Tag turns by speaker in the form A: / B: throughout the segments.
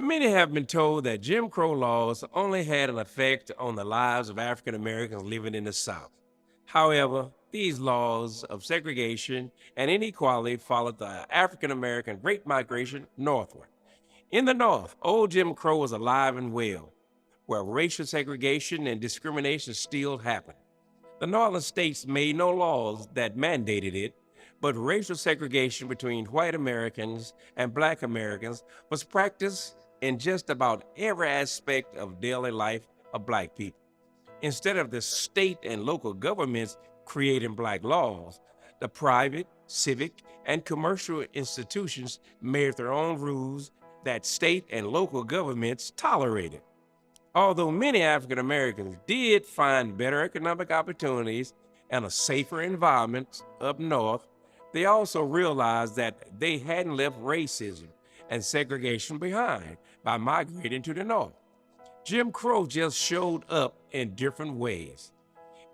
A: Many have been told that Jim Crow laws only had an effect on the lives of African Americans living in the South. However, these laws of segregation and inequality followed the African American Great Migration northward. In the North, old Jim Crow was alive and well, where racial segregation and discrimination still happened. The Northern states made no laws that mandated it, but racial segregation between white Americans and black Americans was practiced in just about every aspect of daily life of black people. Instead of the state and local governments creating black laws, the private, civic, and commercial institutions made their own rules that state and local governments tolerated. Although many African Americans did find better economic opportunities and a safer environment up north, they also realized that they hadn't left racism and segregation behind by migrating to the north. Jim Crow just showed up in different ways.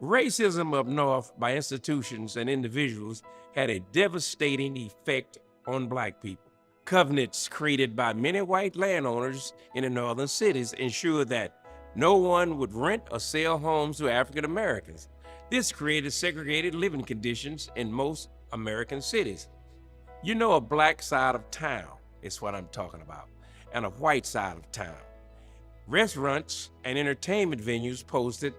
A: Racism up north by institutions and individuals had a devastating effect on black people. Covenants created by many white landowners in the northern cities ensured that no one would rent or sell homes to African Americans. This created segregated living conditions in most American cities. You know, a black side of town is what I'm talking about, and a white side of town. Restaurants and entertainment venues posted,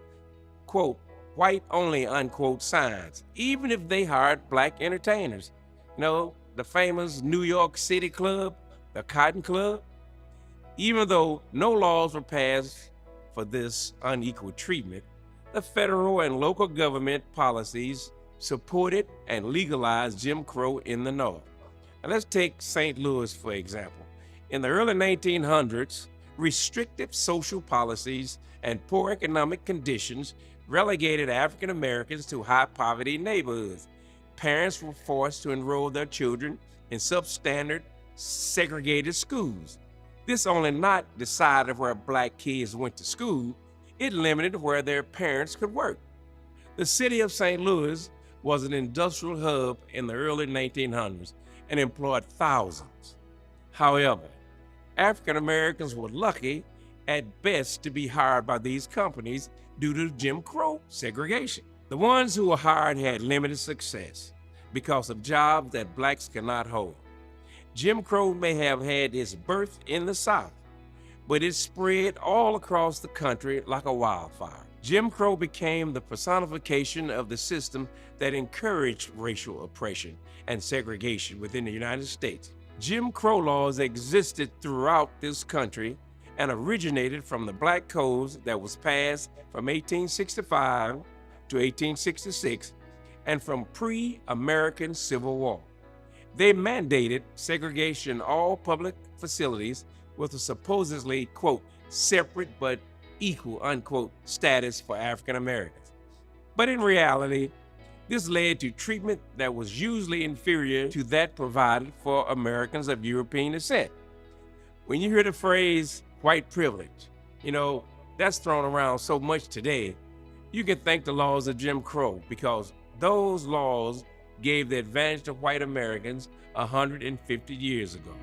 A: quote, white only, unquote, signs, even if they hired black entertainers. You know, the famous New York City Club, the Cotton Club, even though no laws were passed for this unequal treatment, the federal and local government policies supported and legalized Jim Crow in the North. Now let's take St. Louis, for example. In the early 1900s, restrictive social policies and poor economic conditions relegated African Americans to high poverty neighborhoods. Parents were forced to enroll their children in substandard, segregated schools. This only not decided where black kids went to school, it limited where their parents could work. The city of St. Louis was an industrial hub in the early 1900s and employed thousands. However, African Americans were lucky at best to be hired by these companies due to Jim Crow segregation. The ones who were hired had limited success because of jobs that blacks could not hold. Jim Crow may have had its birth in the South, but it spread all across the country like a wildfire. Jim Crow became the personification of the system that encouraged racial oppression and segregation within the United States. Jim Crow laws existed throughout this country and originated from the Black Codes that was passed from 1865 to 1866 and from pre-American Civil War. They mandated segregation in all public facilities with a supposedly, quote, separate but equal, unquote, status for African Americans. But in reality, this led to treatment that was usually inferior to that provided for Americans of European descent. When you hear the phrase white privilege, you know, that's thrown around so much today, you can thank the laws of Jim Crow because those laws gave the advantage to white Americans 150 years ago.